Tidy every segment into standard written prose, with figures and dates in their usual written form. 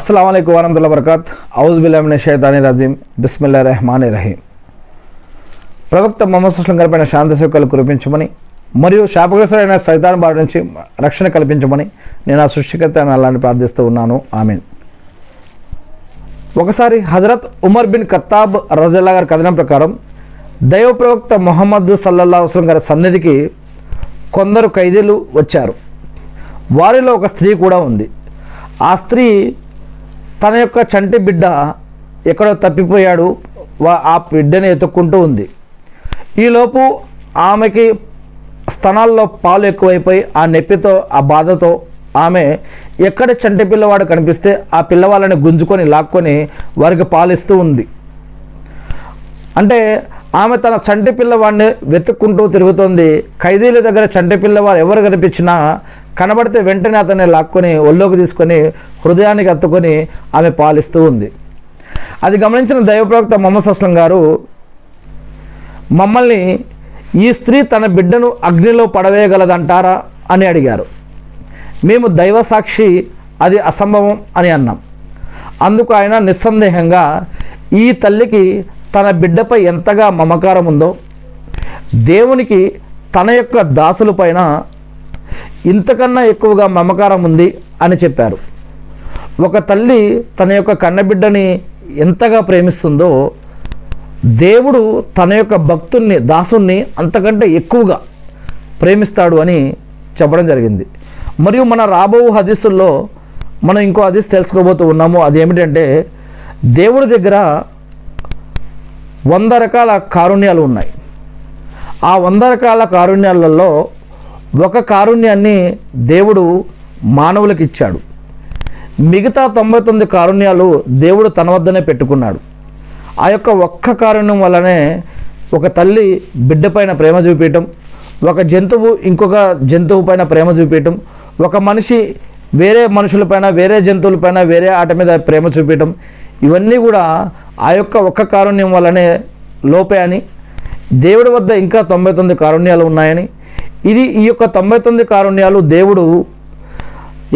अस्सलाम वालेकुम वरहमतुल्लाहि वबरकातुहू औज़ु बिल्लाहि मिनश शैतानिर रजीम बिस्मिल्लाहिर रहमानिर रहीम। ప్రవక్త ముహమ్మద్ సల్లల్లాహు అలైహి వసల్లం శాంతి సేవకులు కురిపించమని మరియు శాపగ్రస్తుడైన సైతాన్ బారి నుంచి రక్షణ కల్పించమని నేను ఆ సృష్టికర్త అల్లాహ్ని ప్రార్థిస్తూ ఉన్నాను, ఆమీన్. ఒకసారి హజరత్ ఉమర్ బిన్ ఖత్తాబ్ రజల్లాహు గారి కథనం ప్రకారం దైవ ప్రవక్త ముహమ్మద్ సల్లల్లాహు అలైహి వసల్లం గారి సన్నిధికి కొందరు ఖైదీలు వచ్చారు. వారిలో ఒక స్త్రీ కూడా ఉంది. ఆ స్త్రీ తన యొక్క చంటి బిడ్డ ఎక్కడో తప్పిపోయాడు, ఆ బిడ్డని ఎత్తుక్కుంటూ ఉంది. ఈలోపు ఆమెకి స్తనాల్లో పాలు ఎక్కువైపోయి ఆ నొప్పితో ఆ బాధతో ఆమె ఎక్కడ చంటి పిల్లవాడు కనిపిస్తే ఆ పిల్లవాళ్ళని గుంజుకొని లాక్కొని వారికి పాలిస్తూ ఉంది. అంటే ఆమె తన చంటి పిల్లవాడిని వెతుక్కుంటూ తిరుగుతోంది. ఖైదీల దగ్గర చంటి పిల్లవాడు ఎవరు కనిపించినా కనబడితే వెంటనే అతన్ని లాక్కొని ఒళ్ళోకి తీసుకొని హృదయానికి హత్తుకొని ఆమె పాలిస్తూ ఉంది. అది గమనించిన దైవ ప్రవక్త ముహమ్మద్ సల్లల్లాహు అలైహి వసల్లం గారు మమ్మల్ని ఈ స్త్రీ తన బిడ్డను అగ్నిలో పడవేయగలదంటారా అని అడిగారు. మేము దైవ సాక్షి అది అసంభవం అని అన్నాం. అందుకు ఆయన నిస్సందేహంగా ఈ తల్లికి తన బిడ్డపై ఎంతగా మమకారం ఉందో, దేవునికి తన యొక్క దాసులపైన ఇంతకన్నా ఎక్కువగా మమకారం ఉంది అని చెప్పారు. ఒక తల్లి తన యొక్క కన్నబిడ్డని ఎంతగా ప్రేమిస్తుందో దేవుడు తన యొక్క భక్తుల్ని దాసుల్ని అంతకంటే ఎక్కువగా ప్రేమిస్తాడు అని చెప్పడం జరిగింది. మరియు మన రాబో హదీసుల్లో మనం ఇంకో హదీస్ తెలుసుకోబోతూ ఉన్నాము. అదేమిటంటే దేవుడి దగ్గర 100 రకాల కారుణ్యాలు ఉన్నాయి. ఆ 100 రకాల కారుణ్యాలలో ఒక కారుణ్యాన్ని దేవుడు మానవులకు ఇచ్చాడు. మిగతా 99 కారుణ్యాలు దేవుడు తన వద్దనే పెట్టుకున్నాడు. ఆ యొక్క ఒక్క కారుణ్యం వల్లనే ఒక తల్లి బిడ్డ పైన ప్రేమ చూపించటం, ఒక జంతువు ఇంకొక జంతువు పైన ప్రేమ చూపించటం, ఒక మనిషి వేరే మనుషులపైన వేరే జంతువులపైన వేరే ఆట మీద ప్రేమ చూపించటం, ఇవన్నీ కూడా ఆ యొక్క ఒక్క కారుణ్యం వల్లనే లోపే అని, దేవుడి వద్ద ఇంకా 99 కారుణ్యాలు ఉన్నాయని, ఈ యొక్క 99 కారుణ్యాలు దేవుడు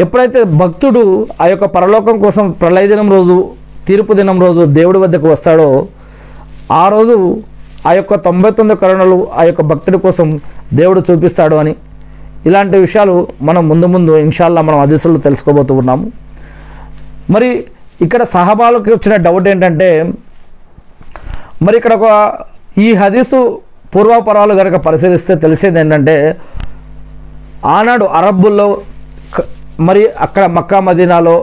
ఎప్పుడైతే భక్తుడు ఆ యొక్క పరలోకం కోసం ప్రళయ దినం రోజు తీర్పు దినం రోజు దేవుడి వద్దకు వస్తాడో ఆ రోజు ఆ యొక్క 99 కరుణలు ఆ యొక్క భక్తుడి కోసం దేవుడు చూపిస్తాడు అని, ఇలాంటి విషయాలు మనం ముందు ఇన్షాల్లా మనం హదీసుల్లో తెలుసుకోబోతూ ఉన్నాము. మరి ఇక్కడ సహాబాలకు వచ్చిన డౌట్ ఏంటంటే, మరి ఇక్కడ ఈ హదీసు పూర్వాపరాలు కనుక పరిశీలిస్తే తెలిసేది ఏంటంటే, ఆనాడు అరబ్బుల్లో మరి అక్కడ మక్కా మదీనాలో